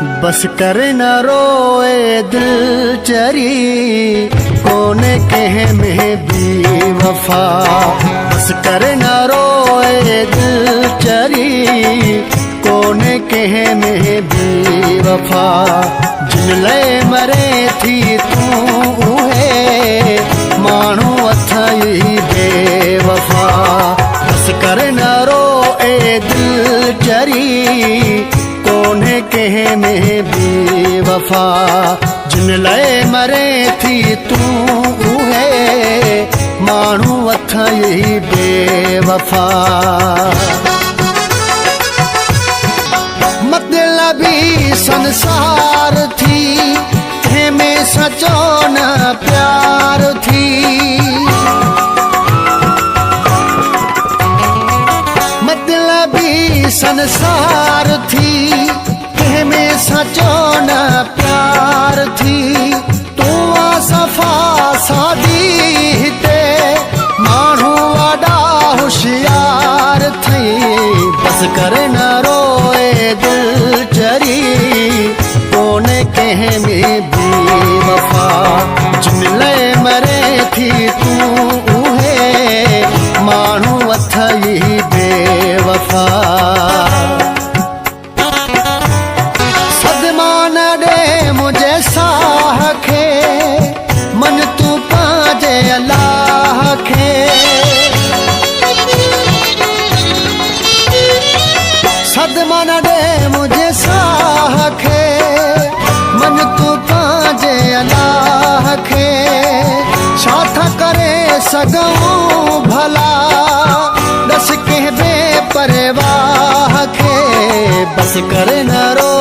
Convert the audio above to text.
बस कर न रोए दिल चरी कोने कहे में भी वफा। बस कर न रोए दिल चरी कोने कहे में भी वफा। जिन ले मरे थी तू है मानू अथई बेवफा। बस कर न रोए दिल चरी कोने कहे में भी वफा। जिन लय मरे थी तू है मानू अथई बेवफा। मतलबी संसार थी में सचो न प्यार थी। मतलबी संसार थी में सचो न प्यार थी। तू सफा सादी ते मानू वाडा होशियार थी। बस कर न रोए दिल चरी कोने कहे में भी वफा। जिन ले मरे थी तू है मानू अथई बेवफा। मुझे साह खे मन तू पाजे अल्लाह खे। सदमा न दे मुझे साह खे मन तू पाजे अल्लाह खे। छा था करे सघूं भला दस के बेपरवाह खे। बस कर न रो